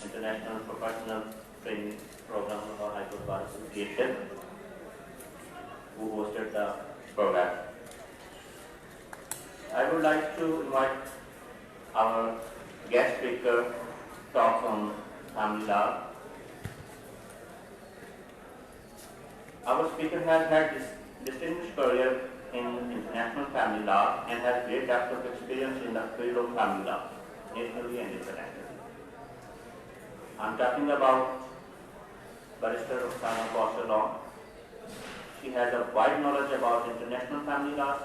International Professional Training Program of our High Court Bar Association, who hosted the program. I would like to invite our guest speaker to talk on family law. Our speaker has had this distinguished career in international family law and has great depth of experience in the field of family law, nationally and internationally. I'm talking about Barrister Hon'ble. She has a wide knowledge about international family law.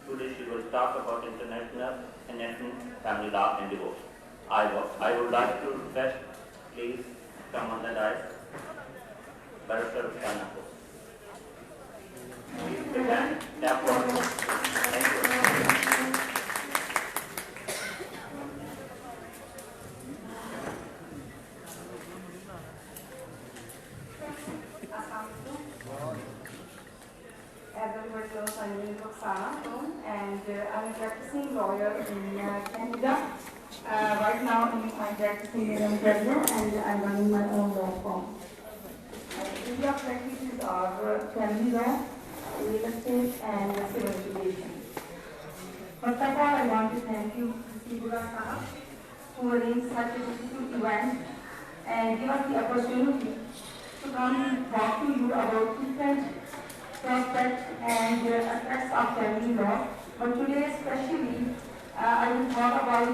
Today she will talk about international and national family law and divorce. I would like to request, please come on the dais, Barrister Hon'ble. Please present. Thank you. Everybody knows I'm and I'm a practicing lawyer in Canada. Right now I'm practicing in Ontario and I'm running my own law firm. Area of practices are family law, real estate and civil litigation. First of all, I want to thank you, Siddiqui, who arranged such a beautiful event and give us the opportunity to come and talk to you about different prospects and aspects of family law. But today especially, I will talk about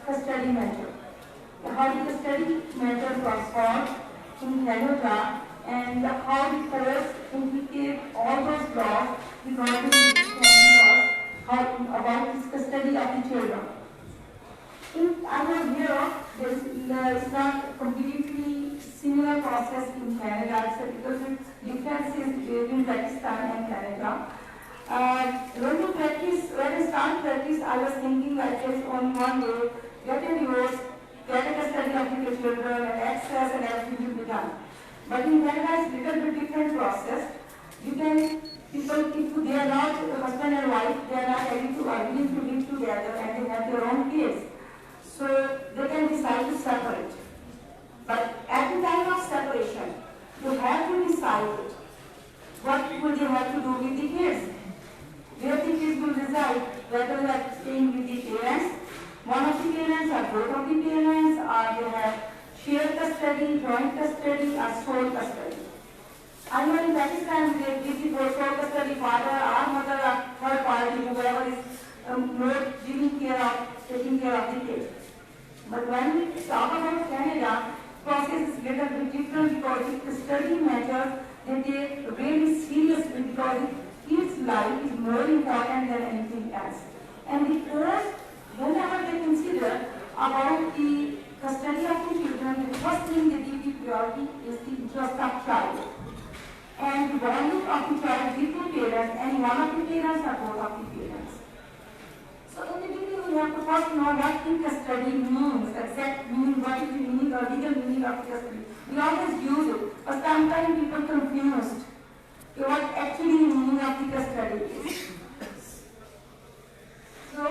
custody matter. How the custody matter was fought in Canada and how the courts implicate all those laws regarding the family laws, about this custody of the children. I know here it's not completely similar process in Canada, it's a little bit differences between Pakistan and Canada. When I started practice, I was thinking like there's only one way: get a divorce, get a custody of the children, and access and everything will be done. But in Canada, it's a little bit different process. People, if they are not husband and wife, they are not ready to agree to live together and they have their own kids. So they can decide to separate. But at the time of separation, you have to decide what will they have to do with the kids. Where the kids will reside, whether they are staying with the parents, one of the parents or both of the parents, or they have shared custody, joint custody, or sole custody. I know in Pakistan they give the sole custody father or mother or third party, whoever is more taking care of the kids. But when we talk about Canada, process is little bit different because the custody matters they take really seriously because the kid's life is more important than anything else. And the courts, whenever they consider about the custody of the children, the first thing they give the priority is the interest of child. And the bonding of the child with the parents, and one of the parents or both of the parents. So in the beginning, we have to first know what the custody means, exact meaning, what is the meaning or legal meaning of custody. We always use it, but sometimes people confused what actually the meaning of the custody is. So,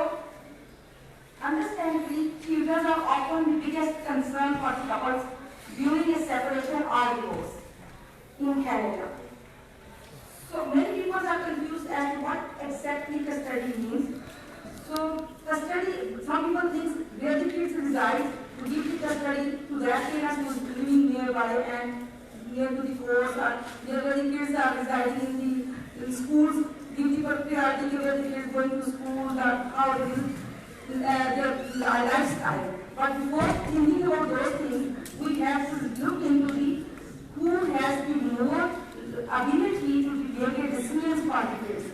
understandably, children are often the biggest concern for the couples during a separation or divorce in Canada. So many people are confused as to what exactly custody means. So custody, some people think where the kids reside, to give the custody to their parents who is living nearby and near to the courts, or where the kids are residing in schools, give the priority where the kids going to school, or how it is their lifestyle. But before thinking about those things, we have to look into the who has the more ability to make a decision for the kids.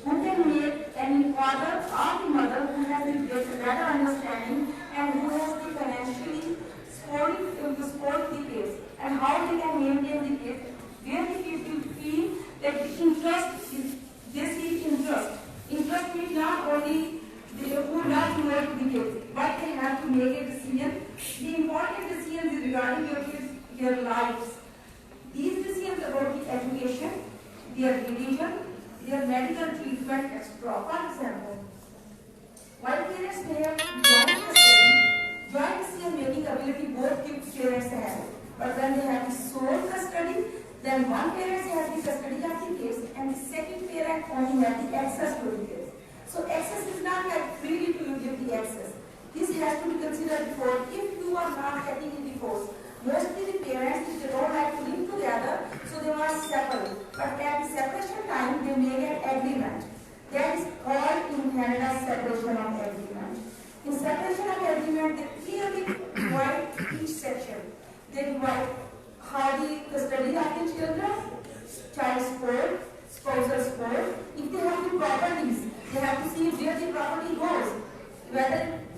Who can make any father or the mother who has a better understanding and who has the financially support the kids and how they can maintain the kids, where the kids will feel that the interest is, they see interest. Interest means not only who does more to the kids, but they have to make a decision. The important decision is regarding your kids, their lives. These decisions about the education, their religion, their medical treatment, etc. For example, while parents may have joint custody, Joint decision-making ability both parents have. But when they have the sole custody, then one parent has the custody of the kids and the second parent only has the access to the kids. So access is not like freely to give the access. This has to be considered before. If you are not getting a divorce, mostly the parents, if they don't like to live together, so they must separate. But at the separation time, they make an agreement. That is called in Canada separation of agreement. In separation of agreement, they clearly divide each section. They divide how the custody of the children, child support, spousal support. If they have the properties, they have to see where the property goes.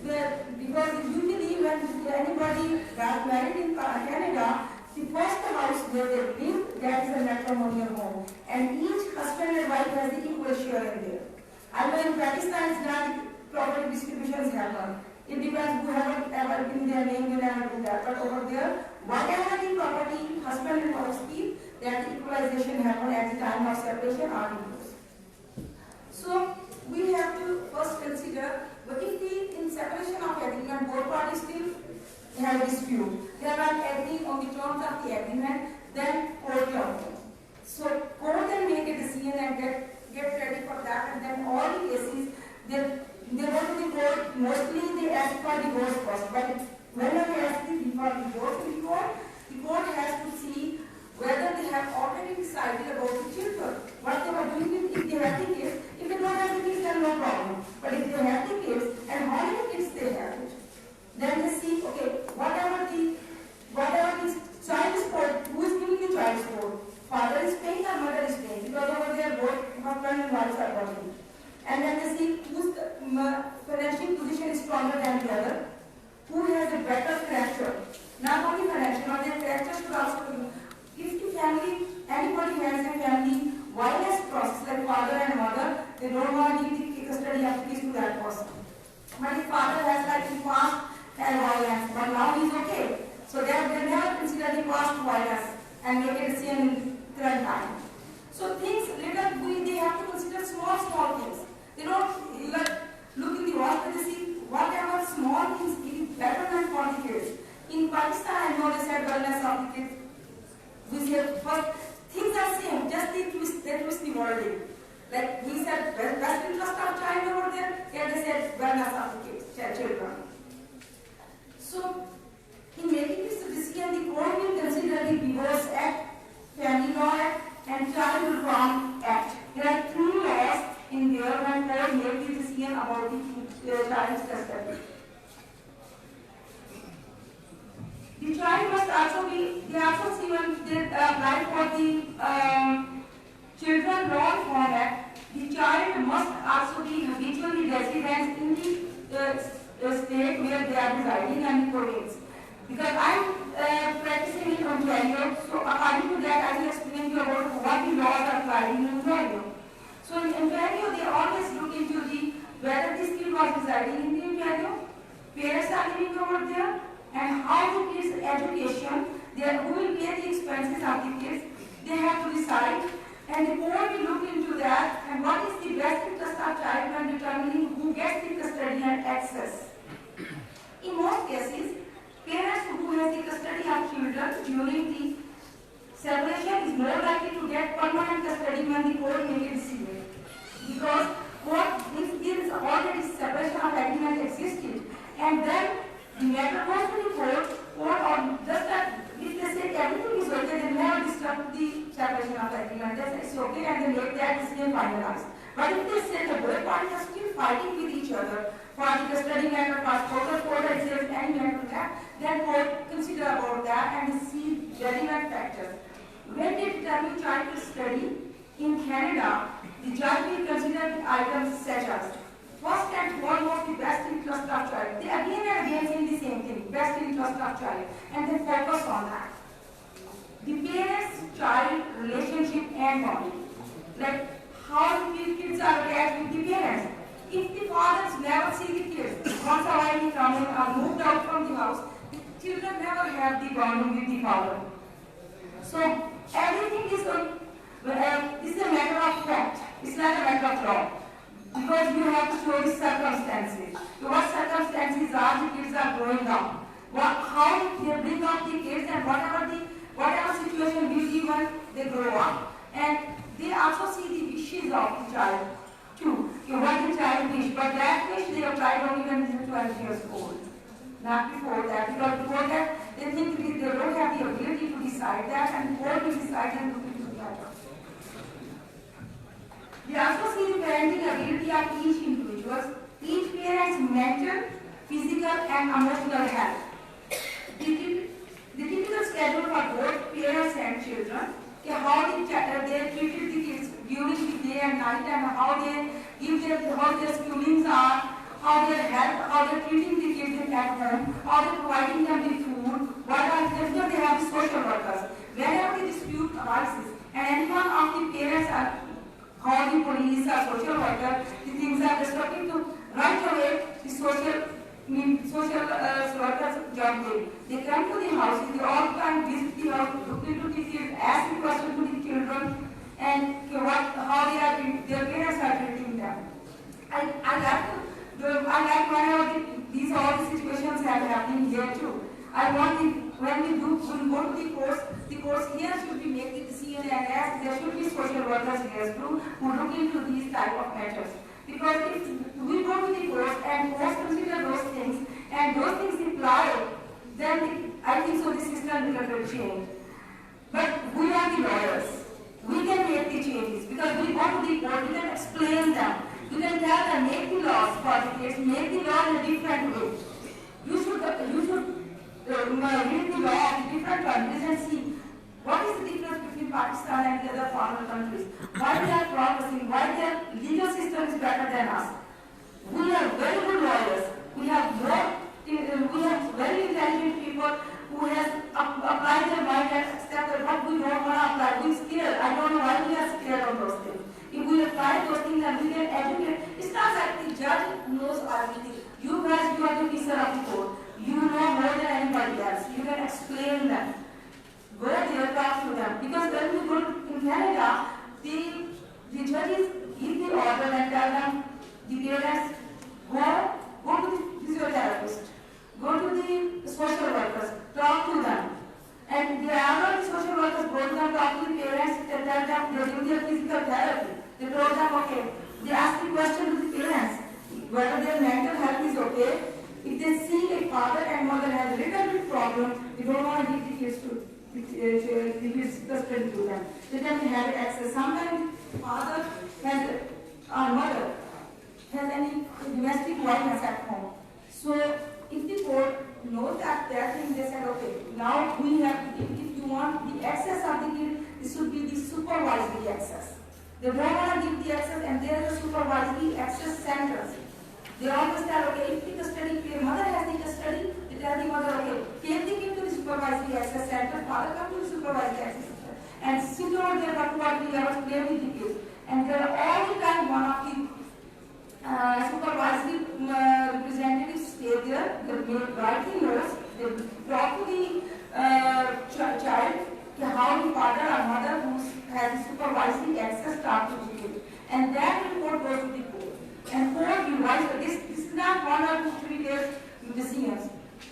Because usually when anybody got married in Canada, the first house where they live, that is a matrimonial home. And each husband and wife has the equal share in there. I know in Pakistan, it's not property distributions happen. It depends whoever ever in their name will ever do that. But over there, whatever the property husband and wife keep, that equalization happen at the time of separation or divorce. So we have to first consider, but if in separation of agreement, both parties still have a dispute, they are not agreeing on the terms of the agreement, then court comes. So court then make a decision and get ready for that, and then all the cases, they go to the court, mostly they ask for divorce first, but whenever they ask for divorce in the court has to see whether they have already decided about the children, what they were doing if they have the kids. If they don't have the kids, then no problem. But if they have the kids, and how many kids they have, then they see, okay, whatever the child support, who is giving the child support? Father is paying or mother is paying? Because over there both husband and wife are working. And then they see whose financial position is stronger than the other, who has a better financial. Not only financial, but their character should also be. If the family, anybody has a family violence process like father and mother, they don't want to give the custody of the kids to that person. But if father has like the past and violence, but now he's okay. So they never consider the past violence and make a decision in current time. So things little they have to consider small things. They don't look in the watch, but they see whatever small things is better than for the kids. In Pakistan, I know they said wellness of the kids. We said first things are same, just they twist the wording. Like we said best interest of child over there, here they said wellness of the kids, children. So in making this decision, the court will consider the Divorce Act, Family Law Act, and Child Reform Act. There are three laws in there when court make the decision about the child's custody. The child must also be, they also see when they apply for the Children Law Reform Act, the child must also be habitually resident in the state where they are residing and the province. Because I'm practicing in Ontario, so according to that I will explain you about what the laws are applied in Ontario. So in Ontario, they always look into whether this kid was residing in the Ontario, parents are living over there, and how the kids' education, who will pay the expenses of the kids, they have to decide, and the court will look into that, and what is the best interest of child when determining who gets the custody and access. In most cases, parents who have the custody of children during the separation is more likely to get permanent custody when the court makes a decision. Because if there is already separation of agreement existed, and then the matter goes to the court or just that if they say everything is okay, they never disturb the separation of agreement. They say it's okay and they make that decision finalized. But if they say the both parties are still fighting with each other for the custody matter, for court and says any matter that, then court consider about that and see relevant factors. When they determine child custody in Canada, the judge will consider the items such as first and foremost the best interest of child. They again and again say the same thing, best interest of child, and they focus on that. The parents-child relationship and bonding, like how the kids are attached with the parents. If the fathers never see the kids, once a while he comes in or moved out from the house, the children never have the bonding with the father. So everything is a matter of fact. It's not a matter of law. because you have to show the circumstances. So what circumstances are the kids are growing up? How they bring up the kids and whatever situation we see when they grow up. And they also see the wishes of the child too. What the child wish, but that wish they apply only when they are 12 years old. Not before that, because before that they think they don't have the ability to decide that, and before we decide and look into the matter. We also see the parenting ability of each individual, each parent's mental, physical and emotional health. The typical schedule for both parents and children, how they treated the kids during the day and night, and how their schoolings are, how their health, how they're treating the kids at home, how they're providing them with food, because they have social workers. Whenever the dispute arises, and anyone of the parents are called the police or social worker, the things are destructive to right away the social workers job day. They come to the houses, they all come visit the house, look into the kids, ask the question to the children, and how their parents are treating them. I like whenever these all the situations are happening here too. I want when we go to the courts here should be make the decision, and ask there should be social workers here too who look into these type of matters. Because if we go to the courts and courts consider those things and those things apply, then I think so the system will change. But we are the lawyers. We can make the changes because we go to the court, we can explain them. You can tell them, make the laws for the case, make the law in a different way. You should read the law of the different countries and see what is the difference between Pakistan and the other foreign countries. Why they are progressing, why their legal system is better than us. We are very good lawyers. We have very intelligent people who has applied their mind and accepted what we don't want to apply. We're scared. I don't know why we are scared of those things. If we apply those things and we can educate, it's not like the judge knows everything. You guys, you are the officer of the court. You know more than anybody else. You can explain them. Go there, talk to them. Because when we go in Canada, the judges give the order and tell them, the parents, go to the physiotherapist, go to the social workers, talk to them. And the social workers go to them, talk to the parents, and tell them they do their physical therapy. They told them, okay, they ask the question to the parents, whether their mental health is okay. If they see a father and mother has a little bit problem, they don't want to give the kids to custody to them. They can have access. Sometimes father has, mother has any domestic violence at home. So if the court knows that thing, they said, okay, now we have, if you want the access of the kid, this should be the supervisory access. They don't want to give the access, and there is a supervisory access centers. They always tell, okay, if the mother has the custody, they tell the mother, okay, take the kid to the supervisory access center, father come to the supervisory access center, and sit over there for 2 or 3 hours, play with the kids. And there are all the time one of the supervisory representatives stay there, they write the notes, they talk to the child, how the father or mother who has supervisory access talk to the kid. And that report goes to the court. And court revises. This is not 1 or 2, 3 days decisions.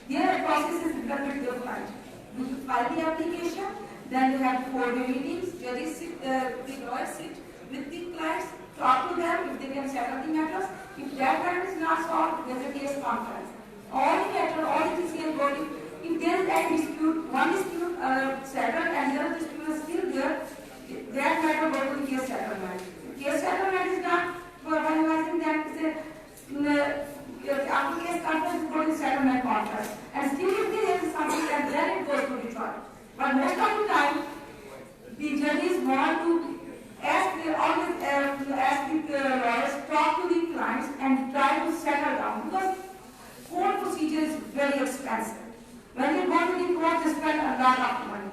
Their process is a little bit different. We file the application, then they have 4-day meetings, judges sit, the lawyers sit with the clients, talk to them if they can settle the matters. If that matter is not solved, there's a case conference. All the matter, all the TCS body, if there is any dispute, one dispute settled and the other dispute is still there, that matter goes to the case settlement. If case settlement is not finalizing, then after case conference, go to the settlement conference. And still if there is something, then it goes to the trial. But most of the time, the judges want to ask the lawyers, talk to the clients and try to settle down, because court procedure is very expensive. When they go to the court, they spend a lot of money.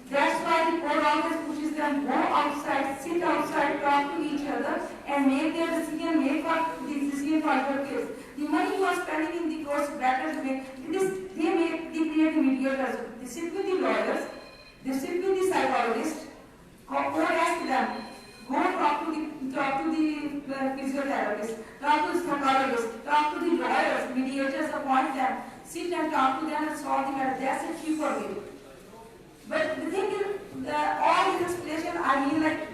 That's why the court always pushes them, go outside, sit outside, talk to each other, and make their decision, make the decision for your case. The money you are spending in the courts better to make, they create mediators. They sit with the lawyers, they sit with the psychologists, court asks them, Go talk to the physiotherapist, talk to the psychologist, talk to the lawyers, mediators, appoint them, sit and talk to them and solve the matter. That's a cheaper way. But the thing is, all this explanation, I mean, like,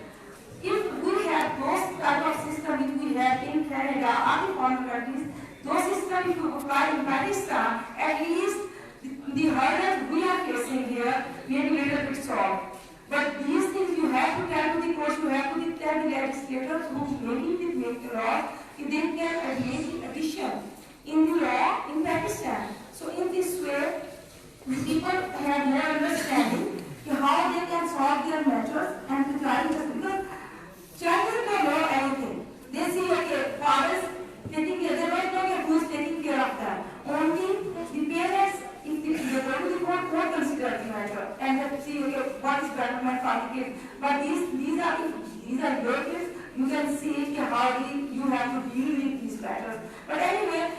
if we have those type of system which we have in Canada or the foreign countries, those systems if you apply in Pakistan, at least the hurdles we are facing here may be a little bit solved. But these things you have to tell to the courts, you have to tell the legislators who make the law, if they can make the addition in the law in Pakistan. So in this way, people have more understanding how they can solve their matters and to try to just because children don't know anything. They see, okay, fathers taking care, they don't know who is taking care of them. Only the parents, if they go to the court, won't consider the matter and they see, okay, what is betterment for the kids. But these are your kids. You can see how you have to deal with these matters. But anyway,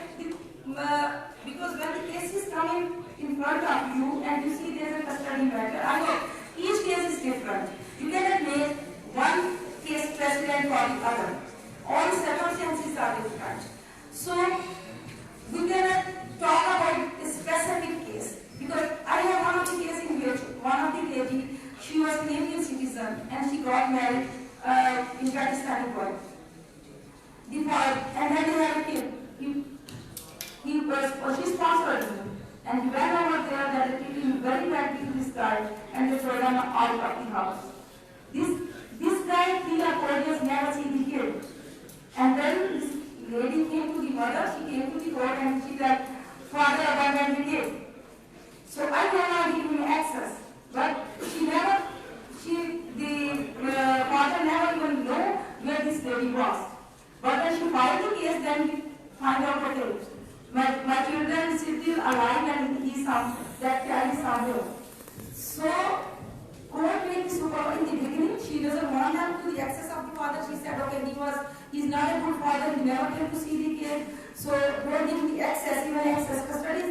because when the case is coming in front of you and you see there is a custody matter, I know each case is different. You cannot make one case precedent for the other. All the circumstances are different. So we cannot talk about a specific case because I have one of the cases in which one of the lady, she was an Indian citizen and she got married in Pakistani boy. The father, and then they had a kid. She sponsored him and he went over there that they treated him very badly to this guy and they threw him out of the house. This guy, 3 or 4 years, never seen the kid. And then this lady came to the mother, she came to the court and she said, father abandoned the kid. So I cannot give him access. But the father never even know where this lady was. But when she filed the case, then we find out, okay, my children is still alive and he's that child is somewhere. So court made the supervisor in the beginning, she doesn't want them to the access of the father. She said, okay, he's not a good father, he never came to see the kid, so don't give the access, even access. Custody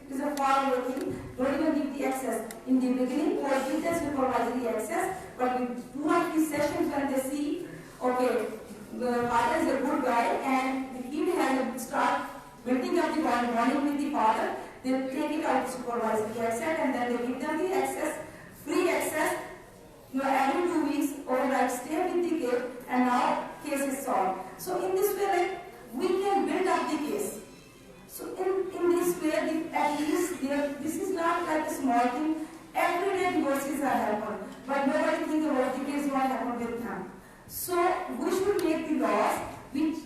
is a far away thing, don't even give the access. In the beginning, court gives the supervisory access, but in 2 or 3 sessions when they see, okay, the father is a good guy and the kid has to start building up the bonding with the father, they take it out of supervisory access and then they give them the access, free access, every 2 weeks overnight stay with the kid and now case is solved. So in this way, like, we can build up the case. So in this way, at least this is not like a small thing. Every day divorces are happening, but nobody thinks about the case what happened with them. So we should make the laws which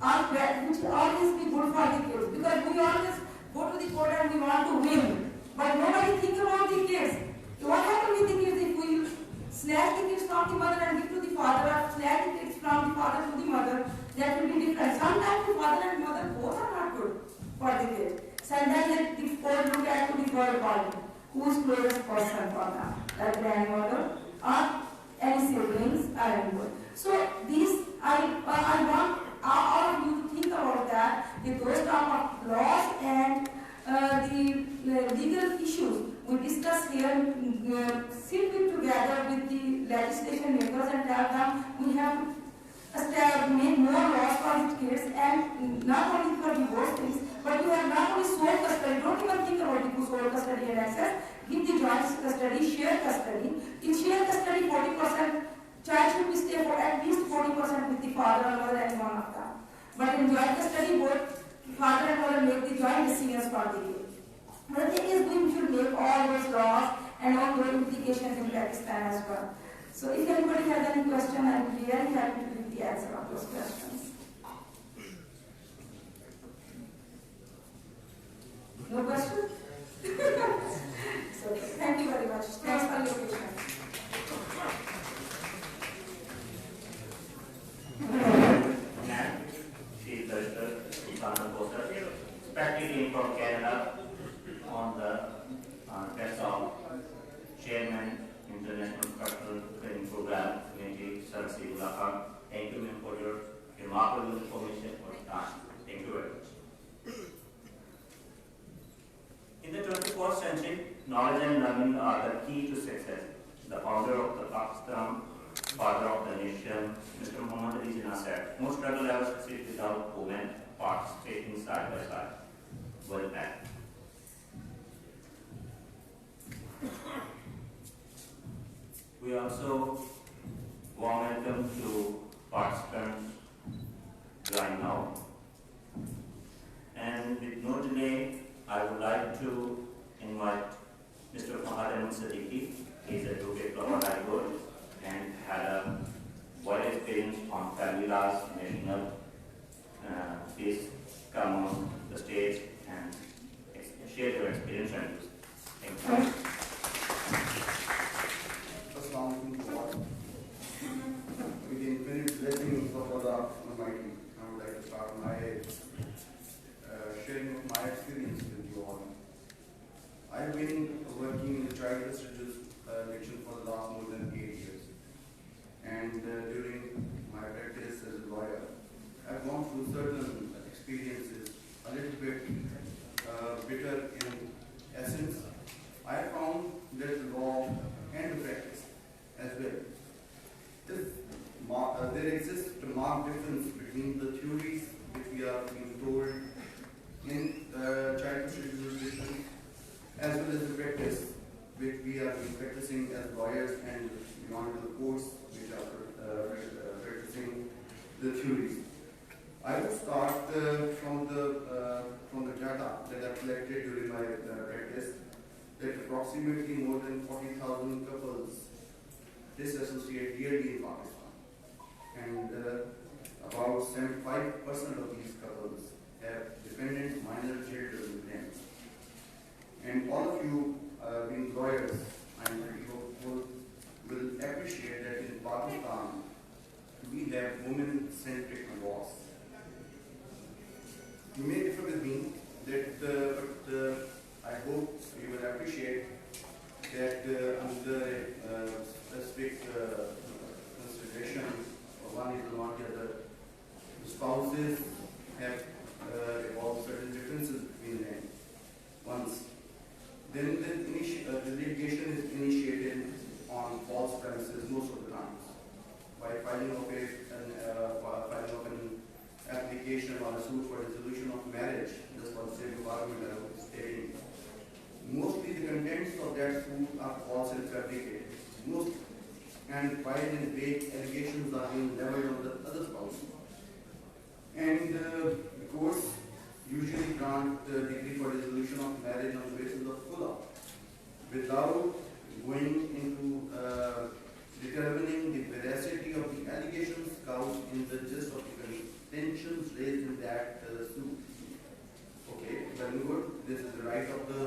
always be good for the kids, because we always go to the court and we want to win, but nobody thinks about the kids. What happens with the kids if we snatch the kids from the mother and give to the father, or snatch the kids from the father to the mother? That will be different. Sometimes the father and mother both are not good for the kid. Sometimes the court look at to the third party, who is closest person for them, like grandmother or any siblings or anyone. So these, I want all of you to think about that, with those type of laws and the legal issues we discuss here, sit together with the legislation makers and tell them we have to make more laws for the kids, and not only for divorce things, but you have not only sole custody, don't even think about the sole custody and access, give the joint custody, shared custody. In shared custody, 40% child should be stay for at least 40% with the father or mother and one of them. But in joint custody, both father and mother make the joint decisions for the kid. The thing is, we should make all those laws and ongoing litigations in Pakistan as well. So if anybody has any question, I would be very happy to give the answer of those questions. No questions? So thank you very much. Thanks for your patience. She is the practically from Canada on the desk of Chairman International Cultural Training Program, Siddiqui. Thank you, ma'am, for your remarkable information for time. Thank you very much. In the 21st century, knowledge and learning are the key to success. The founder of the Pakistan father of the nation, Mr. Muhammad Ali Jinnah said, "No struggle ever succeeds without women participating side by side." Well done. We also warm welcome to participants join now. And with no delay, I would like to invite Mr. Fahad Siddiqui. He is a advocate from High Court and had a wide experience on family laws, national. Please come on the stage and share your experience and views. Thank you. Assalamu alaikum to all. With the infinite blessings of Allah Almighty, I would like to start my sharing of my experience with you all. I've been working in the child litigation for the last more than 8 years. And during my practice as a lawyer, I've gone through certain experiences, a little bit bitter in essence. I found that the law and the practice as well. There exists a marked difference between the theories which we are being told in child jurisdiction as well as the practice which we are practicing as lawyers and beyond the courts which are practicing the theories. I will start from the data that I collected during my practice that approximately more than 40,000 couples disassociate yearly in Pakistan, and about 75% of these couples have dependent minor children with them. And all of you being lawyers, I'm pretty hopeful, will appreciate that in Pakistan we have women-centric laws. You may differ with me that, but I hope you will appreciate that under a specific consideration, one is not the other. The spouses have evolved certain differences between them. Once, then the litigation is initiated on false premises most of the times by filing of an application or a suit for dissolution of marriage. That's what the State Department is stating. Mostly the contents of that suit are false and fabricated. And vile and vague allegations are being leveled on the other spouse. And the courts usually grant the decree for dissolution of marriage on the basis of khula, without going into determining the veracity of the allegations couched in the gist of the contentions raised in that suit. Okay, very good. This is the right of the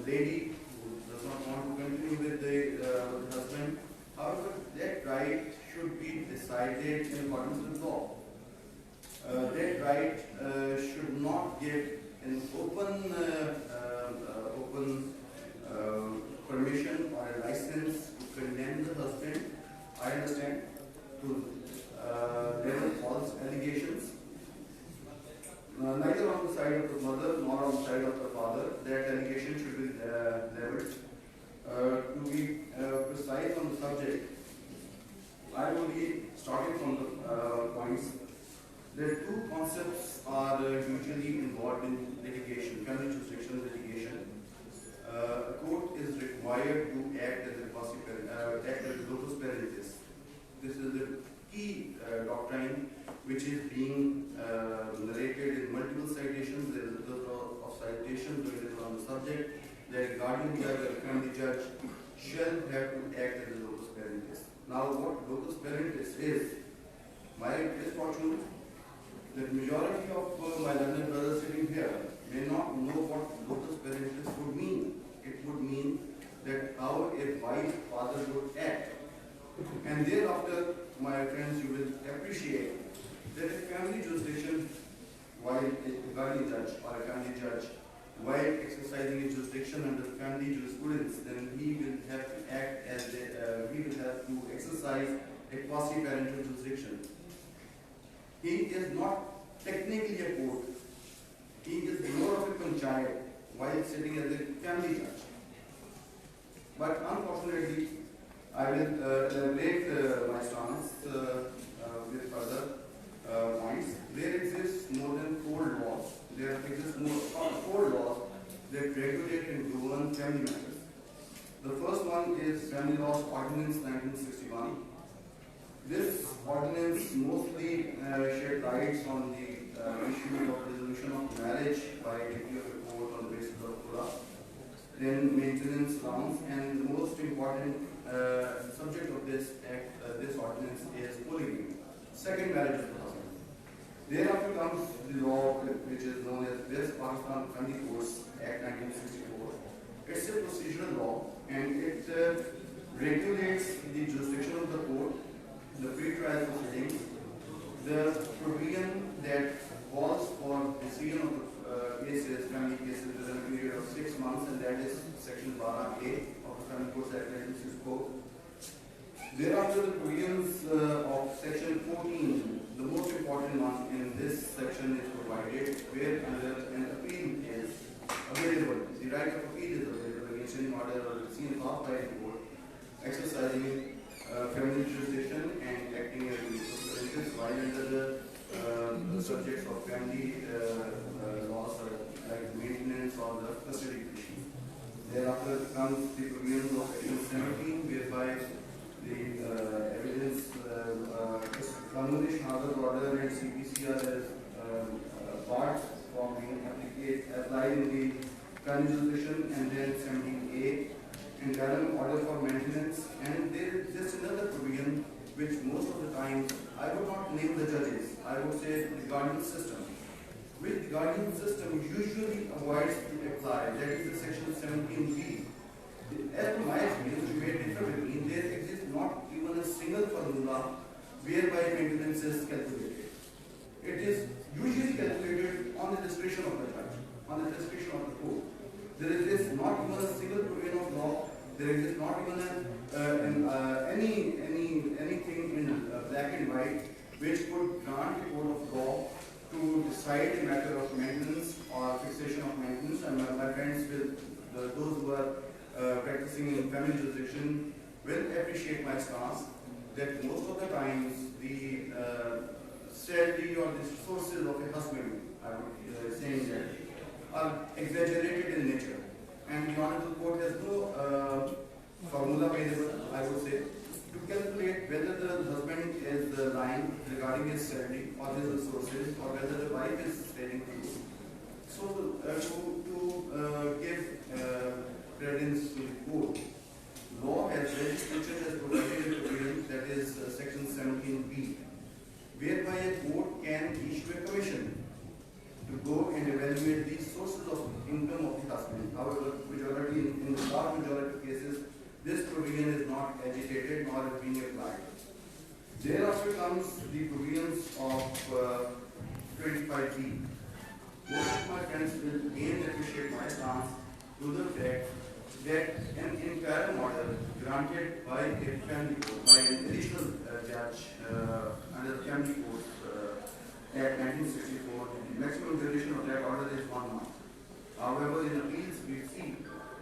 lady who does not want to continue with the husband. However, that right should be decided in accordance with law. That right should not give an open permission or a license to condemn the husband, I understand, to level false allegations. Neither on the side of the mother nor on the side of the father, that allegation should be leveled. To be precise on the subject, I will be starting from the points. There are two concepts are usually involved in litigation, family jurisdiction litigation. A court is required to act as a locus parentis. This is the key doctrine which is being narrated in multiple citations. There is a plethora of citations available on the subject that guardian judge or family judge shall have to act as a locus parentis. Now, what locus parentis is, my misfortune that majority of my learned brothers sitting here may not know what locus parentis would mean. It would mean that how a wise father would act. And thereafter, my friends, you will appreciate that a family jurisdiction, while a guardian judge or a family judge, while exercising his jurisdiction under family jurisprudence, then he will have to act as he will have to exercise a quasi-parental jurisdiction. He is not technically a court. He is more of a panchayat while sitting as a family judge. But unfortunately, I will elaborate my stance with further points. There exists more than four laws. There exists four laws that regulate and govern family matters. The first one is Family Laws Ordinance 1961. This ordinance mostly shed lights on the issue of resolution of marriage by decree of a court on the basis of Qur'an, then maintenance grounds, and the most important subject of this act, this ordinance is polygamy, second marriage of the husband. Thereafter comes the law which is known as West Pakistan Family Courts Act 1964. It's a procedural law and it regulates the jurisdiction of the court, the pre-trial proceedings, the provision that calls for decision of the cases, family cases within a period of 6 months, and that is section 12A of the Family Courts Act 1964. Thereafter, the provisions of section 14, the most important one in this section is provided where an appeal is available. The right of appeal is available against any order or decision passed by the court exercising family jurisdiction and acting as the representatives while under the subjects of family laws like maintenance or the custody issue. Thereafter comes the provisions of section 17 whereby the evidence, Convocation order and CPCR as parts from being applied in the family jurisdiction, and then 17A interim order for maintenance, and there is just another provision which most of the times I would not name the judges, I would say the guardian system, which the guardian system usually avoids to apply, that is the section 17B. As per my experience, you may differ with me, there exists not even a single formula whereby maintenance is calculated. It is usually calculated on the discretion of the judge, on the discretion of the court. There exists not even a single provision of law. There exists not even anything in black and white which could grant a court of law to decide a matter of maintenance or fixation of maintenance. And my friends, those who are practicing in family jurisdiction, will appreciate my stance that most of the times the salary or the sources of a husband, I would saying that, are exaggerated in nature, and the Honorable Court has no formula available, I would say, to calculate whether the husband is lying regarding his salary or his resources, or whether the wife is telling the truth. So, to give credence to the court, law has legislature has provided a provision, that is section 17B, whereby a court can issue a commission to go and evaluate the sources of income of the husband. However, majority in the vast majority of cases, this provision is not agitated nor is being applied. Thereafter comes the provisions of 25B. Most of my friends will again appreciate my stance to the fact that an interim order granted by a family court, by an additional judge under the Family Court Act 1964, the maximum duration of that order is 1 month. However, in appeals, we see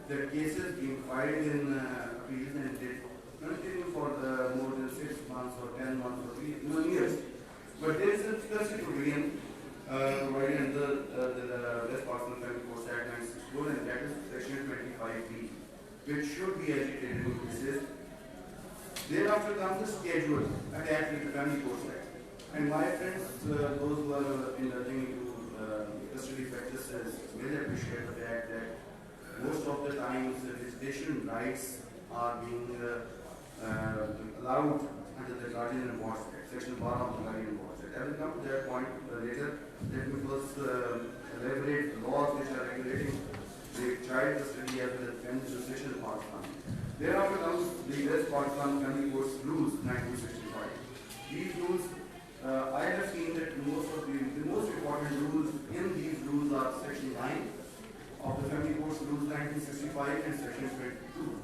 that cases being filed in appeals and they continue for more than 6 months or 10 months or even years. But there is a specific provision provided under the West Pakistan Family Court Act 1964, and that is section 25B, which should be agitated in cases. Thereafter comes the schedule attached with the Family Court Act. And my friends, those who are indulging into custody practices, will appreciate the fact that most of the times the visitation rights are being allowed under the Guardian and Wards Act, section 1 of the Guardian and Wards Act. I will come to that point later. Let me first elaborate the laws which are regulating the child custody as well as family jurisdiction in Pakistan. Thereafter comes the West Pakistan Family Courts Rules 1965. These rules, I have seen that the most important rules in these rules are section 9 of the Family Courts Rules 1965 and section 22.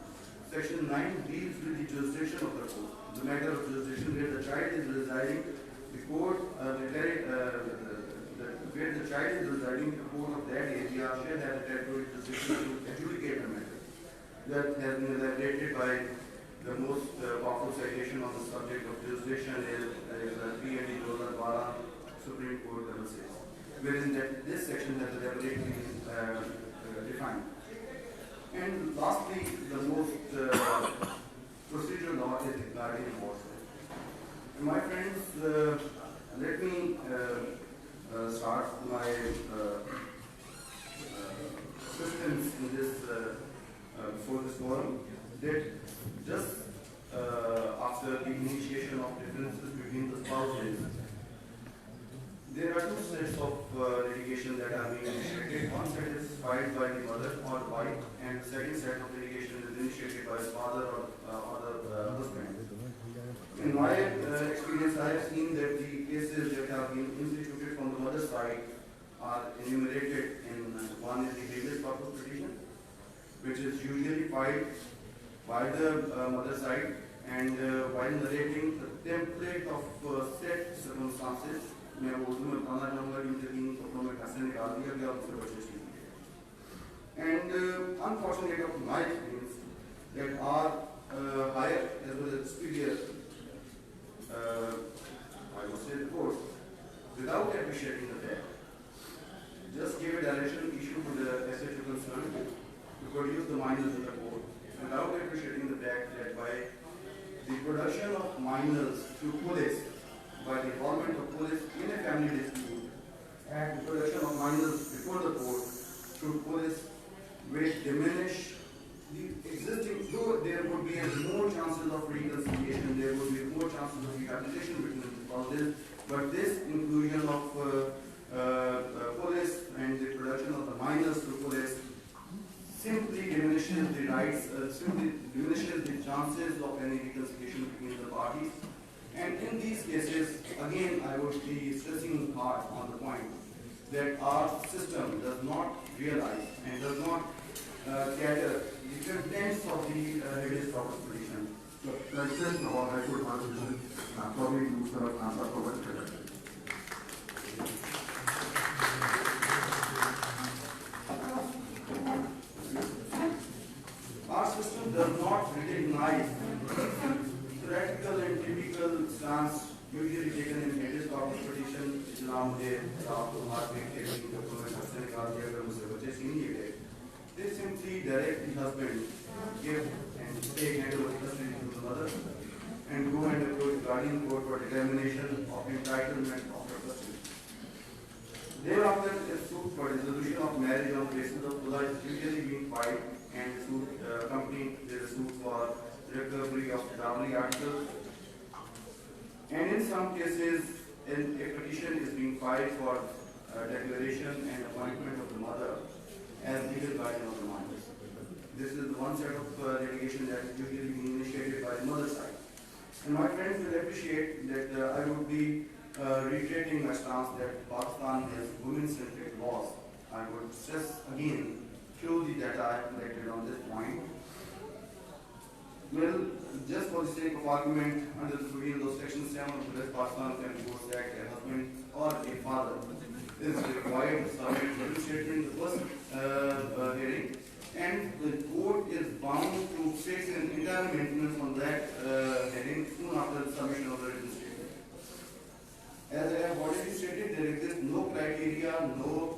Section 9 deals with the jurisdiction of the court, the matter of jurisdiction where the child is residing. The court, where the child is residing, the court of that area shall have the territorial jurisdiction to adjudicate the matter. That has been elaborated by The most powerful citation on the subject of jurisdiction is 380 Supreme Court level 6, wherein that this section has elaborately defined. And lastly, the most procedural law is regarding divorce. My friends, let me start my assistance in this before this forum. That just after the initiation of differences between the spouses, there are two sets of litigation that are being initiated. One set is filed by the mother or wife, and the second set of litigation is initiated by the father or the husband. In my experience, I have seen that the cases that have been instituted from the mother's side are enumerated in one is the habeas corpus petition, which is usually filed by the mother's side, and while narrating the template of set circumstances, मैं उर्दू में बताना चाहूँगा इन तीन कपड़ों में कैसे निकाल दिया गया उनसे बचे थे. And unfortunately, of my experience, that are higher as well as superior, I would say, courts, without appreciating the fact, just gave a direction issue to the SHO concerned to produce the minors in the court, without appreciating the fact that by the production of minors through police, by the involvement of police in a family dispute, and the production of minors before the court through police, which diminish the existing, though there would be more chances of reconciliation, there would be more chances of rehabilitation between the spouses, but this inclusion of police and the production of the minors through police simply diminishes the rights, simply diminishes the chances of any reconciliation between the parties. And in these cases, again, I would be stressing hard on the point that our system does not realize and does not cater the contents of the habeas corpus petition. Like this, no, I could answer probably use the answer for what our system does not recognize practical and typical stance usually taken in habeas corpus petition. Now they simply direct the husband, give and take hand over custody to the mother, and go and approach guardian court for determination of entitlement of her custody. Thereafter, a suit for dissolution of marriage on basis of Khula is usually being filed, and the suit accompanied with a suit for recovery of dowry articles. And in some cases, a petition is being filed for declaration and appointment of the mother as legal guardian of the minors. This is one set of litigation that is usually being initiated by the mother's side. And my friends will appreciate that I would be reiterating my stance that Pakistan has women-centric laws. I would stress again through the data I have collected on this point. Well, just for the sake of argument, under the provision of Section 7 of the West Pakistan Family Courts Act, a husband or a father is required to submit written statement in the first hearing, and the court is bound to fix an entire maintenance on that hearing soon after the submission of the written statement. As I have already stated, there exists no criteria, no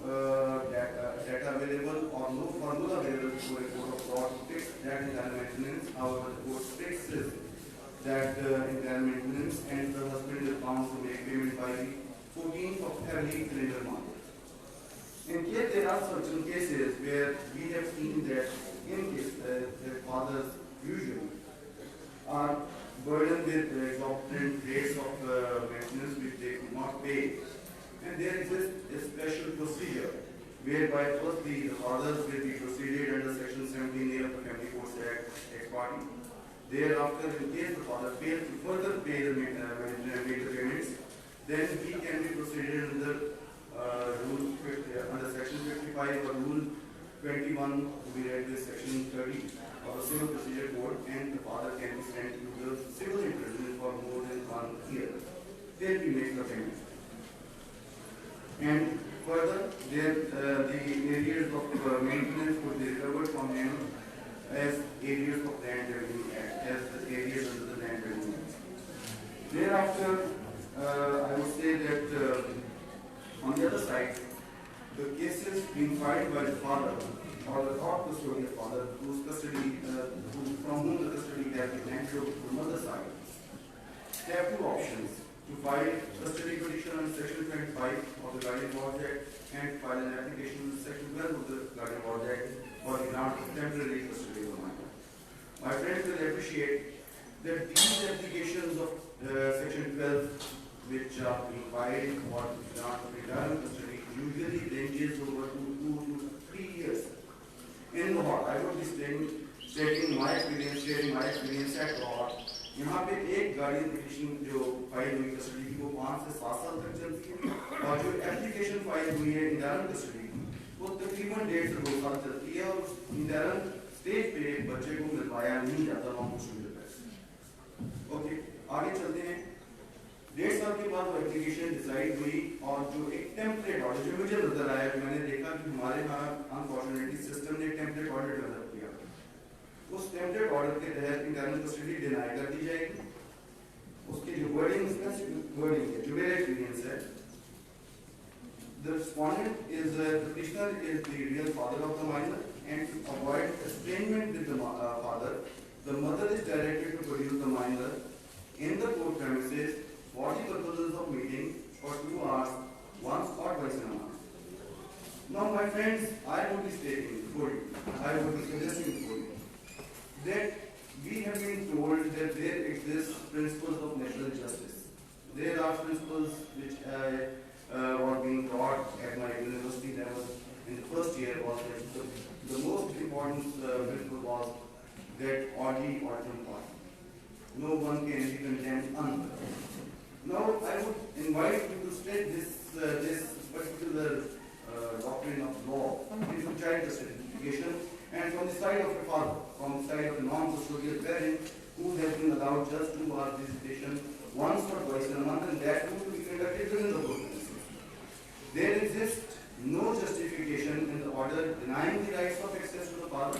data available, or no formula available for a court of law to fix that entire maintenance. However, the court fixes that entire maintenance, and the husband is bound to make payment by the 14th of every calendar month. In case there are certain cases where we have seen that in case the fathers usually are burdened with exorbitant rates of maintenance which they could not pay, and there exists a special procedure whereby firstly the fathers will be proceeded under Section 17A of the Family Courts Act ex parte. Thereafter, in case the father fails to further pay the payments, then he can be proceeded under under Section 55 or Rule 21 to be read with Section 30 of the Civil Procedure Code, and the father can be sent to the civil imprisonment for more than 1 year till he makes the payment. And further, the areas of maintenance would be recovered from him as areas of land revenue act, as the areas under the land agreement. Thereafter, I would say that on the other side, the cases being filed by the father or the court custodial father, whose custody, from whom the custody has been handed over to the mother's side, they have two options: to file custody petition under Section 25 of the Guardian Watch Act and file an application under Section 12 of the Guardian Watch Act for the grant of temporary custody of the minor. My friends will appreciate that these applications of Section 12, which are being filed for the grant of internal custody, usually ranges over 2 to 3 years. In Lahore, I would be stating my experience, sharing my experience at Lahore. यहाँ पे एक guardian petition जो file हुई custody की वो 5 से 7 साल तक चलती है और जो एप्लीकेशन फाइल हुई है इंटरनल कस्टडी की वो तकरीबन 1.5 से 2 साल चलती है और उस इंटरनल स्टेज पे बच्चे को मिलवाया नहीं जाता लॉन्ग कस्टडी पे। ओके, आगे चलते हैं। 1.5 साल के बाद वो एप्लीकेशन डिसाइड हुई और जो एक टेम्पलेट ऑर्डर जो मुझे नजर आया, मैंने देखा कि हमारे यहाँ अनफॉर्चुनेटली सिस्टम ने टेम्पलेट ऑर्डर डेवलप किया। उस टेम्पलेट ऑर्डर के तहत इंटरनल कस्टडी डिनाई कर दी जाएगी। उसकी जो वर्डिंग है, जो मेरा एक्सपीरियंस है, the respondent is the petitioner is the real father of the minor, and to avoid estrangement with the father, the mother is directed to produce the minor in the court premises for the purposes of meeting for 2 hours, once or twice in a month. Now, my friends, I would be stating before you, I would be suggesting before you, that we have been told that there exists principles of natural justice. There are principles which were being taught at my university level in the first year was that the most important principle was that ordi ordinum party. No one can be condemned unfairly. Now I would invite you to state this particular doctrine of law into child custody litigation, and from the side of a father, from the side of a non-custodial parent who has been allowed just 2 hours visitation once or twice in a month, and that too to be conducted within the court premises. There exists no justification in the order denying the rights of access to the father.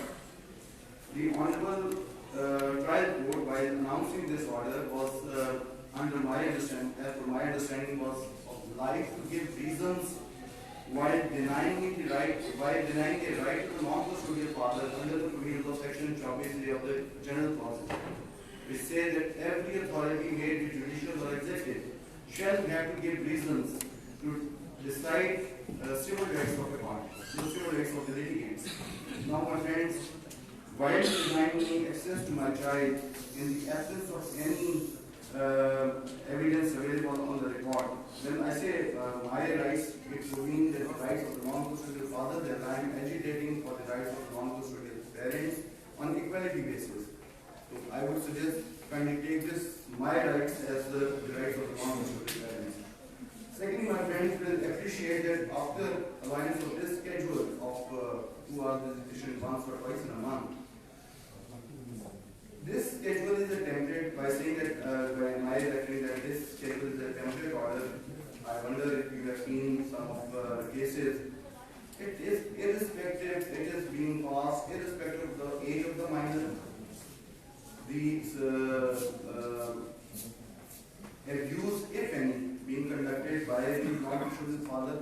The Hon'ble trial court, while announcing this order, was under my understanding, as per my understanding, was obliged to give reasons while denying a right to the non-custodial father under the provisions of Section 24 of the General Clauses, which say that every authority made by judicial or executive shall have to give reasons to decide civil rights of a party, the civil rights of the litigants. Now, my friends, while denying me access to my child in the absence of any evidence available on the record, when I say my rights, it would mean the rights of the non-custodial father, that I am agitating for the rights of non-custodial parents on equality basis. So I would suggest kindly take this, my rights, as the rights of the non-custodial parents. Secondly, my friends will appreciate that after allowance of this schedule of 2 hours visitation once or twice in a month, this schedule is attempted by saying that, by my referring that this schedule is a template order. I wonder if you have seen some of the cases. It is irrespective, it is being passed irrespective of the age of the minor, the abuse, if any, being conducted by the non-custodial father,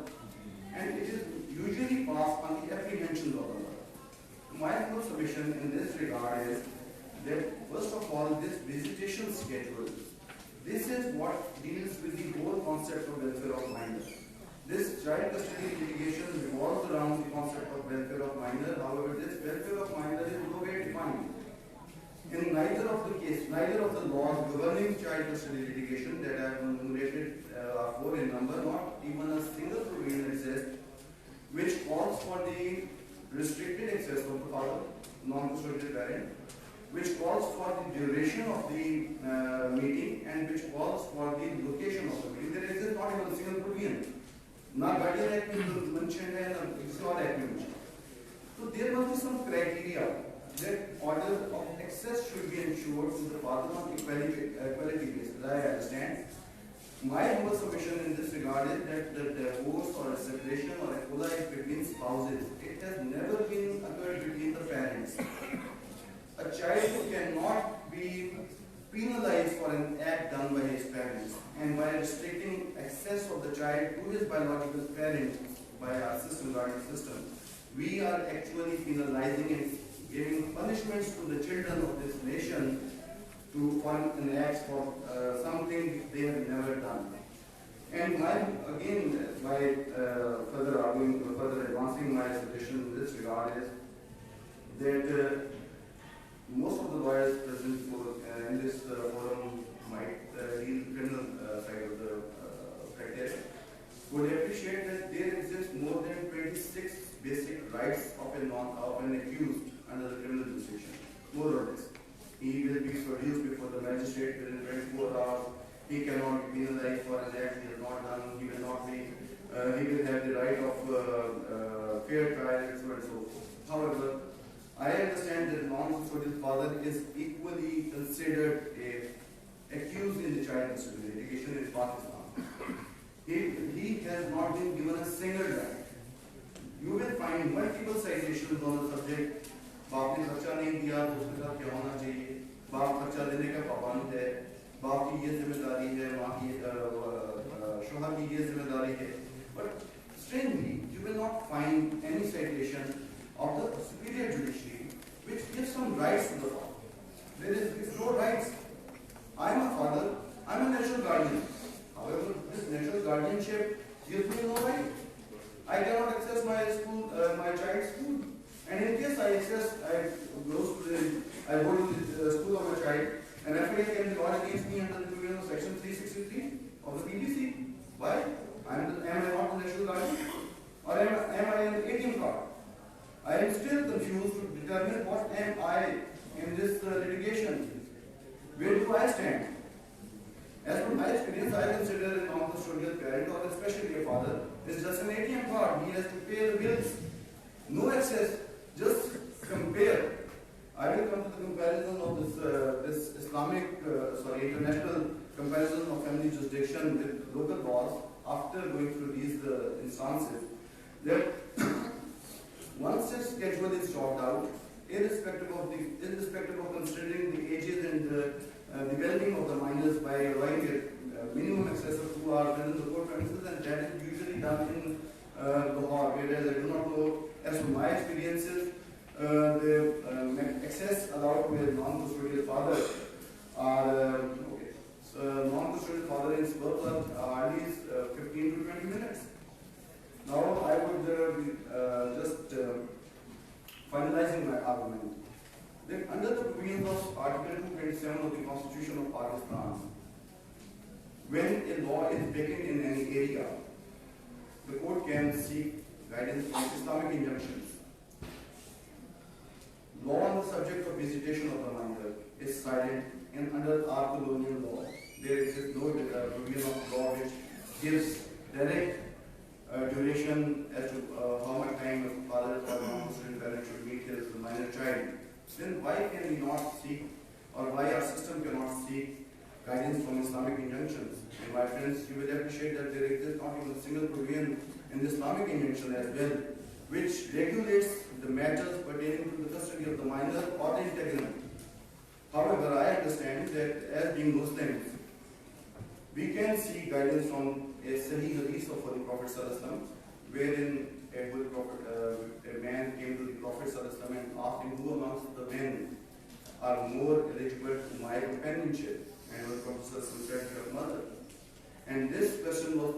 and it is usually passed on the apprehension of the mother. My humble submission in this regard is that, first of all, this visitation schedule, this is what deals with the whole concept of welfare of minor. This child custody litigation revolves around the concept of welfare of minor. However, this welfare of minor is nowhere defined. In neither of the case, neither of the laws governing child custody litigation that I have enumerated are 4 in number, not even a single provision exists which calls for the restricted access of the father, non-custodial parent, which calls for the duration of the meeting, and which calls for the location of the meeting. There exists not even a single provision. Not Guardian Act mentioned and Exor Act mentioned. So there must be some criteria that order of access should be ensured to the father on equality basis. I understand. My humble submission in this regard is that the divorce or a separation or a cola is between spouses. It has never been occurred between the parents. A child cannot be penalized for an act done by his parents, and by restricting access of the child to his biological parents by our system, guardian system, we are actually penalizing and giving punishments to the children of this nation for an act for something they have never done. And further advancing my suggestion in this regard is that most of the lawyers present in this forum might deal criminal side of the practice would appreciate that there exist more than 26 basic rights of an accused under the criminal jurisdiction, more or less. He will be produced before the magistrate within 24 hours. He cannot be penalized for an act he has not done. He will not be. He will have the right of fair trial, and so on and so forth. However, I understand that non-custodial father is equally considered a accused in the child custody litigation in Pakistan. He has not been given a single right. You will find multiple citations on the subject. बाप ने खर्चा नहीं दिया तो उसके साथ क्या होना चाहिए, बाप खर्चा देने का पाबंद है, बाप की ये जिम्मेदारी है, माँ की शोहर की ये जिम्मेदारी है. But strangely, you will not find any citation of the superior judiciary which gives some rights to the father. There is no rights. I am a father, I am a natural guardian. However, this natural guardianship gives me no right. I cannot access my school, my child's school. And in case I go to the school of a child, and FIA can be lodged against me under the provision of section 363 of the PBC. Why? Am I not the national guardian? Or am I an ATM card? I am still confused to determine what am I in this litigation. Where do I stand? As per my experience, I consider a non-custodial parent, or especially a father, is just an ATM card. He has to pay the bills. No access. Just compare. I will come to the comparison of this international comparison of family jurisdiction with local laws after going through these instances. That once a schedule is chalked out, irrespective of considering the ages and the well-being of the minors by allowing a minimum access of 2 hours within the court premises, and that is usually done in Lahore, whereas I do not know, as from my experiences, the access allowed to a non-custodial father are non-custodial father in Spurplat are at least 15 to 20 minutes. Now I would be just finalizing my argument. That under the provisions of Article 227 of the Constitution of Pakistan, when a law is vacant in any area, the court can seek guidance from Islamic injunctions. Law on the subject of visitation of the minor is silent, and under our colonial law, there exists no provision of law which gives direct duration as to how much time a father or non-custodial parent should meet his minor child. Then why can we not seek, or why our system cannot seek guidance from Islamic injunctions? And my friends, you will appreciate that there exists not even a single provision in the Islamic injunction as well, which regulates the matters pertaining to the custody of the minor or the integument. However, I understand that as being Muslims, we can seek guidance from a Sahih Hadith of the Prophet ﷺ, wherein a man came to the Prophet ﷺ and asked him, who amongst the men are more eligible to my companionship? And the Prophet ﷺ said, your mother. And this question was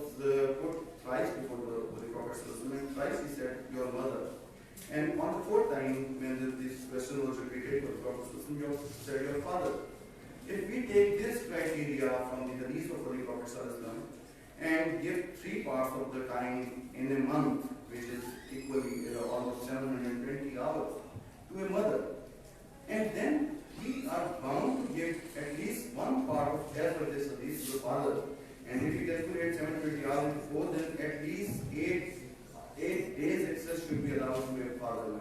put thrice before the Prophet ﷺ, and thrice he said, your mother. And on the fourth time, when this question was repeated, the Prophet ﷺ said, your father. If we take this criteria from the hadith of the Prophet ﷺ and give 3 parts of the time in a month, which is equally almost 720 hours, to a mother, and then we are bound to give at least 1 part of as per this hadith to the father. And if we calculate 720 hours into 4, then at least 8 days access should be allowed to a father,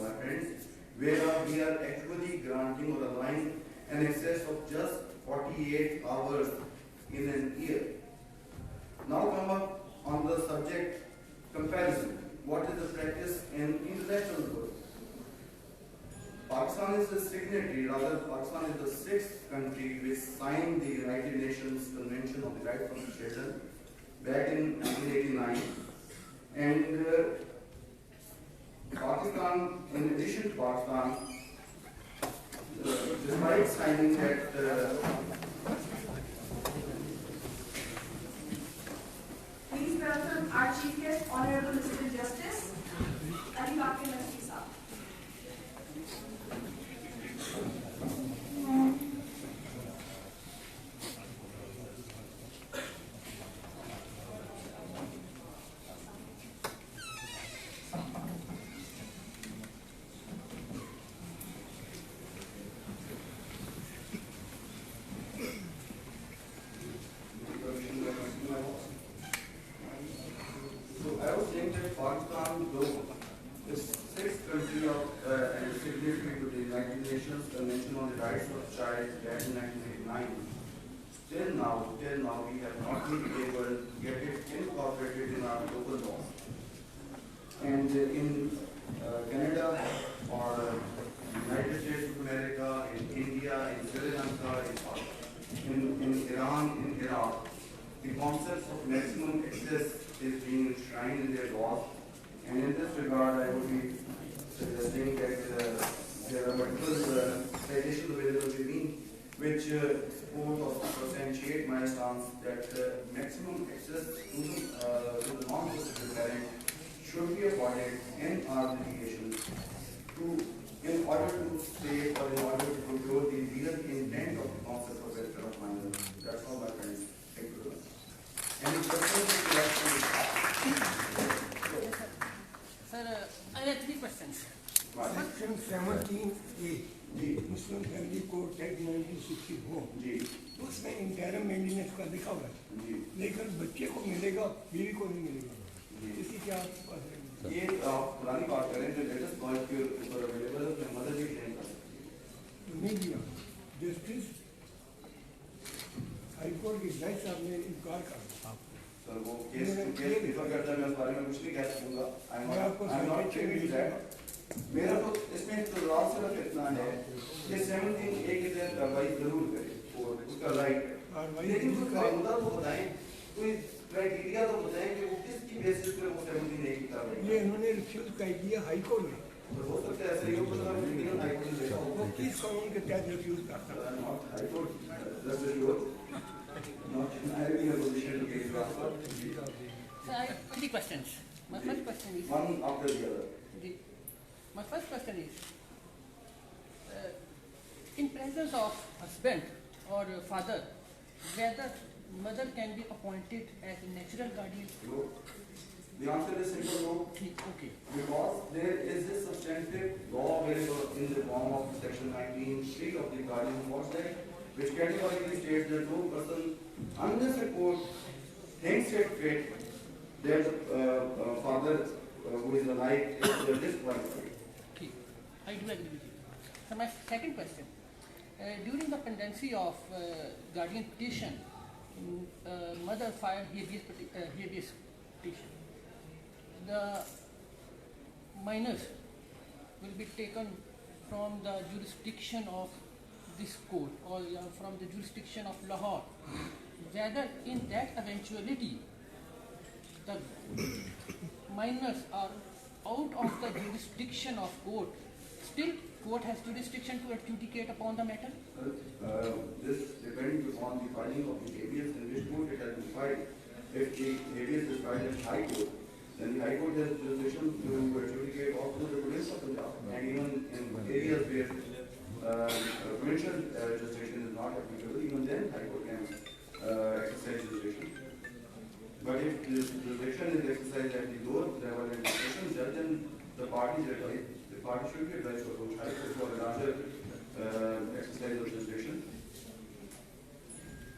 my friends, where we are actually granting or allowing an excess of just 48 hours in an year. Now come up on the subject comparison. What is the practice in international law? Pakistan is the signatory, rather Pakistan is the sixth country which signed the United Nations Convention on the Rights of Children back in 1989. And Pakistan, in addition to Pakistan, despite signing that Please welcome our Chief Guest, Honorable Mr. Justice Ali Bakir Naqvi Saab. So I was saying that Pakistan, though is sixth country of and signatory to the United Nations Convention on the Rights of Child back in 1989, till now we have not been able to get it incorporated in our local law. And in Canada or United States of America, in India, in Sri Lanka, in Iran, in Iraq, the concept of maximum access is being enshrined in their laws. And in this regard, I would be suggesting that there are multiple citations available with me which support or substantiate my stance that maximum access to the non-custodial parent should be afforded in our litigation in order to state or in order to control the legal intent of the concept of welfare of minors. That's all my friends. Thank you very much. Any questions? Sir, I have three questions. Section 17A, Muslim family code act 1964, जी उसमें interim maintenance का लिखा हुआ है, जी लेकिन बच्चे को मिलेगा, बीवी को नहीं मिलेगा। जी इसी क्या बात है? ये आप पुरानी बात करें जो लेटेस्ट पॉइंट के ऊपर अवेलेबल है उसमें मदद भी क्लेम कर सकती है। तो नहीं दिया। जस्टिस हाईकोर्ट के जज साहब ने इनकार कर दिया। सर वो केस रिफर करता है, मैं इस बारे में कुछ नहीं कह सकूंगा। मैं आपको मेरा तो इसमें तो राज सिर्फ इतना है कि 17A के तहत कार्रवाई जरूर करे और उसका राइट है, लेकिन कोई कानून तो बताएं, कोई क्राइटेरिया तो बताएं कि वो किसकी बेसिस पे वो 17A की कार्रवाई। ये इन्होंने रिफ्यूज कर दिया हाई कोर्ट में। तो हो सकता है ऐसे ही हो, तो इंडियन हाई कोर्ट ने देखा वो होगा। किस कानून के तहत रिफ्यूज करता है? Not high court, that's the truth. Not I will be in a position to give you answer. Sir, I have three questions. My first question is, One after the other. my first question is, in presence of husband or father, whether mother can be appointed as a natural guardian? No. The answer is simple no. Okay. Because there is a substantive law available in the form of section 19(3) of the Guardian Laws Act, which categorically states that no person, unless a court thinks it fit, that the father who is alive is disqualified. Okay. I do agree with you. So my second question, during the pendency of guardian petition, mother filed habeas petition. The minors will be taken from the jurisdiction of this court or from the jurisdiction of Lahore. Whether in that eventuality the minors are out of the jurisdiction of court, still court has jurisdiction to adjudicate upon the matter? This depends upon the filing of the habeas in which court it has been filed. If the habeas is filed in High Court, then the High Court has jurisdiction to adjudicate also the province of Punjab. And even in areas where provincial jurisdiction is not applicable, even then High Court can exercise jurisdiction. But if the jurisdiction is exercised at the lower level administration, then the parties should be advised to approach High Court for a larger exercise of jurisdiction.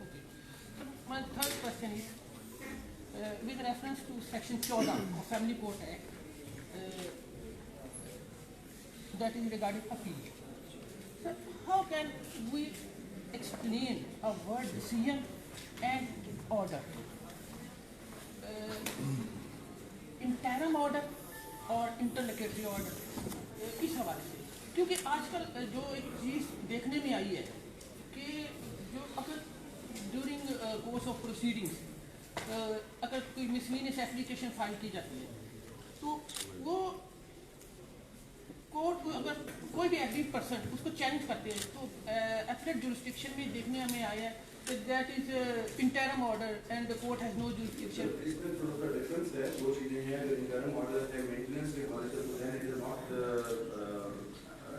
Okay. So my third question is, with reference to section 14 of Family Court Act, that is regarding appeal. So how can we explain a word decision and order? Interim order or interlocutory order? किस हवाले से? क्योंकि आजकल जो एक चीज़ देखने में आई है कि जो अगर ड्यूरिंग कोर्स ऑफ प्रोसीडिंग्स अगर कोई मिसलिनियस एप्लीकेशन फाइल की जाती है तो वो कोर्ट को अगर कोई भी एग्रीड पर्सन उसको चैलेंज करते हैं तो एपलेट जुरिस्डिक्शन में देखने हमें आया है that is interim order and the court has no jurisdiction. इसमें थोड़ा सा डिफरेंस है, दो चीजें हैं. अगर इंटरम ऑर्डर है मेंटेनेंस के हवाले से तो then it is not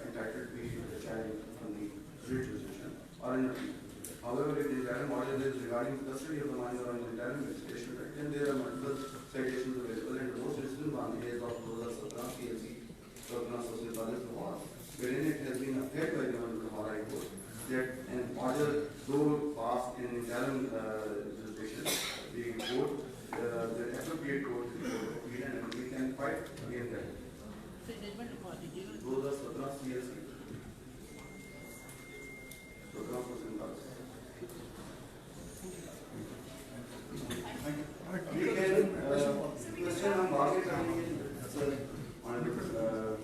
entitled to be challenged from the jurisdiction or in however if the interim order is regarding the custody of the minor or interim investigation then there are multiple citations available and the most recent one is of 2017 CLC 1747 law wherein it has been upheld by the Honorable High Court that an order though passed in interim jurisdiction, the court, the appropriate court is the court of appeal and we can fight against that. Those are 17 CLC. 17%. We can question हम आगे करेंगे sir Honorable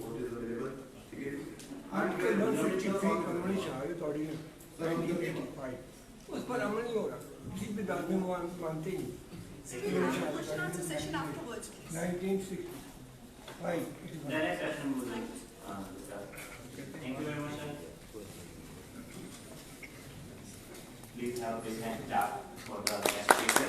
court is available. आज के 165 अमल शहादत ordinance 1985 उस पर अमल नहीं हो रहा, किसी भी दाद में मानते ही So we have a question answer session afterwards, please. 1965. The next session will be discussed. Thank you very much, sir. Please have a big hand clap for the guest speaker.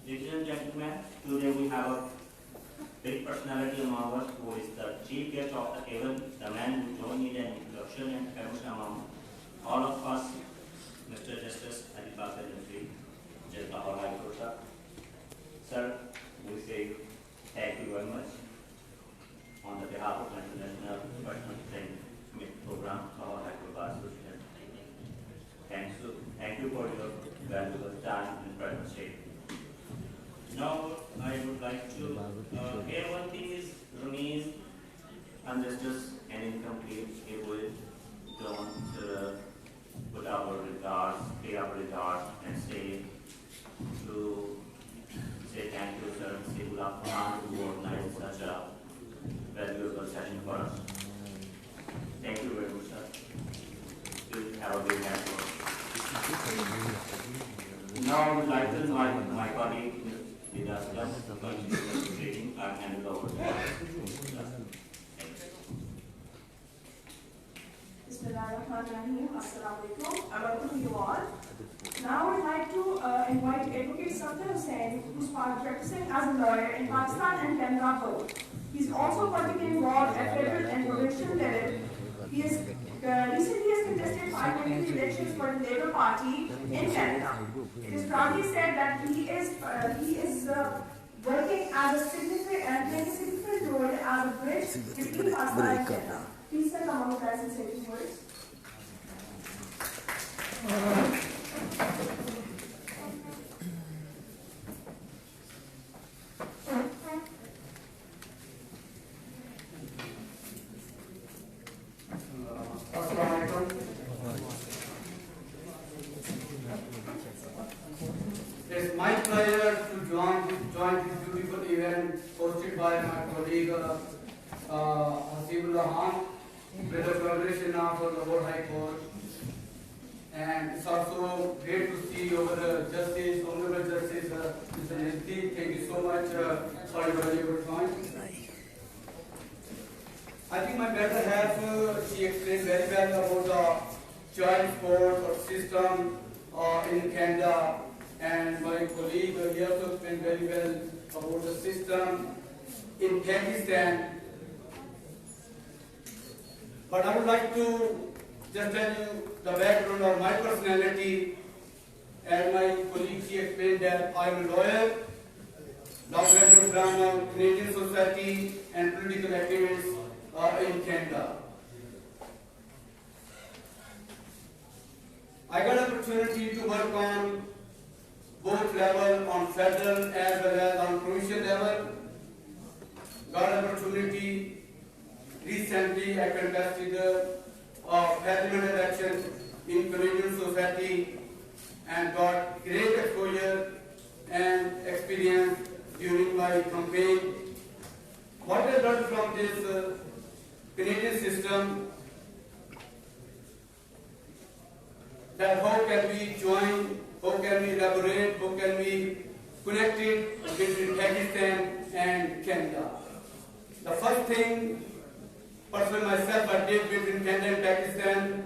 Ladies and gentlemen, today we have a big personality among us who is the chief guest of the event, the man who joined in an introduction and introduction among all of us, Mr. Justice Adipaka Jantri, Judge Lahore High Court, sir. Sir, we say thank you very much on the behalf of the International Professional Training Program, Lahore High Court Bar Association. Thank you for your valuable time and presence here. Now, I would like to hear one thing is Ramesh and Justice and incomplete. If we don't put our regards, pay our regards, and say thank you, sir, say good afternoon to organize such a valuable session for us. Thank you very much, sir. Please have a big hand for us. Now, I would like to invite my colleague. Bismillahirrahmanirrahim. Assalamu alaikum. I welcome you all. Now I would like to invite Advocate Safdar Hussain, who is practicing as a lawyer in Pakistan and Canada both. He is also politically involved at federal and provincial level. He is recently has contested 5 elections for the Labour Party in Canada. It is proudly said that he is working as a significant role as a bridge between Pakistan and Canada. Please sir, come on with us and say these words. It's my pleasure to join this beautiful event hosted by my colleague Hasibullah Khan with the collaboration of the Lahore High Court. And it's also great to see our Justice, Honorable Justice Mr. Siddiqui. Thank you so much for your valuable time. I think my better half, she explained very well about the child support system in Canada. And my colleague he also explained very well about the system in Pakistan. But I would like to just tell you the background of my personality. As my colleague she explained that I am a lawyer, law graduate from Canadian Society and political activist in Canada. I got an opportunity to work on both level, on federal as well as on provincial level. Got an opportunity recently I contested parliament election in Canadian Society and got great exposure and experience during my campaign. What I learned from this Canadian system, that how can we join, how can we elaborate, how can we connect it between Pakistan and Canada. The first thing, personally myself, I did between Canada and Pakistan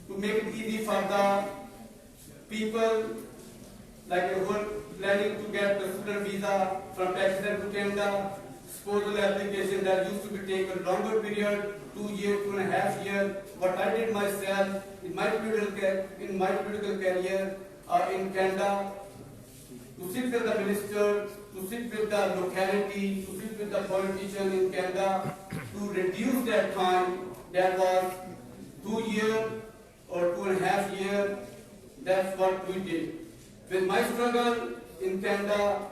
to make it easy for the people like who are planning to get the student visa from Pakistan to Canada. Disposal application that used to be taken longer period, 2 years, 2.5 years. What I did myself in my political career in Canada, to sit with the minister, to sit with the locality, to sit with the politician in Canada, to reduce that time that was 2 years or 2.5 years. That's what we did. With my struggle in Canada,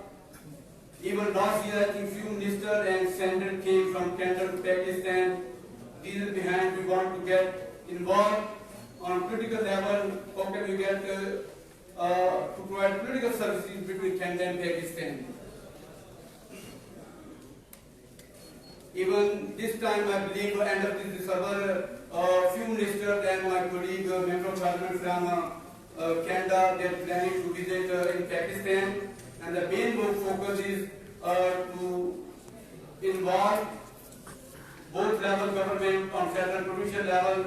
even last year, I think few ministers and senators came from Canada to Pakistan. Reason behind we want to get involved on political level. How can we get to provide political services between Canada and Pakistan? Even this time, I believe, end of this December, few ministers and my colleague, member of parliament from Canada, they are planning to visit in Pakistan. And the main focus is to involve both level government on federal provincial level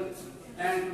and